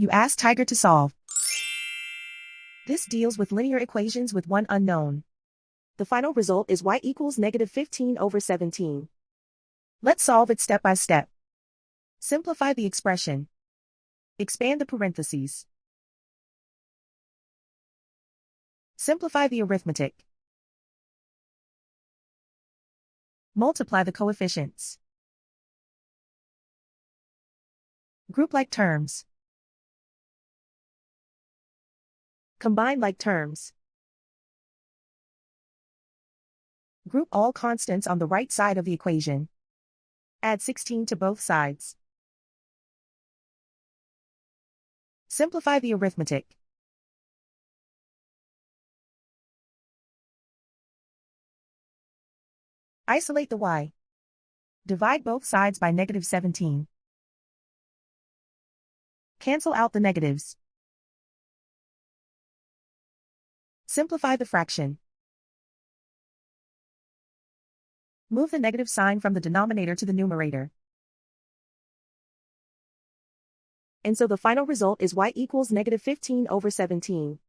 You ask Tiger to solve. This deals with linear equations with one unknown. The final result is y equals -15/17. Let's solve it step by step. Simplify the expression. Expand the parentheses. Simplify the arithmetic. Multiply the coefficients. Group like terms. Combine like terms. Group all constants on the right side of the equation. Add 16 to both sides. Simplify the arithmetic. Isolate the y. Divide both sides by -17. Cancel out the negatives. Simplify the fraction. Move the negative sign from the denominator to the numerator. And so the final result is y equals -15/17.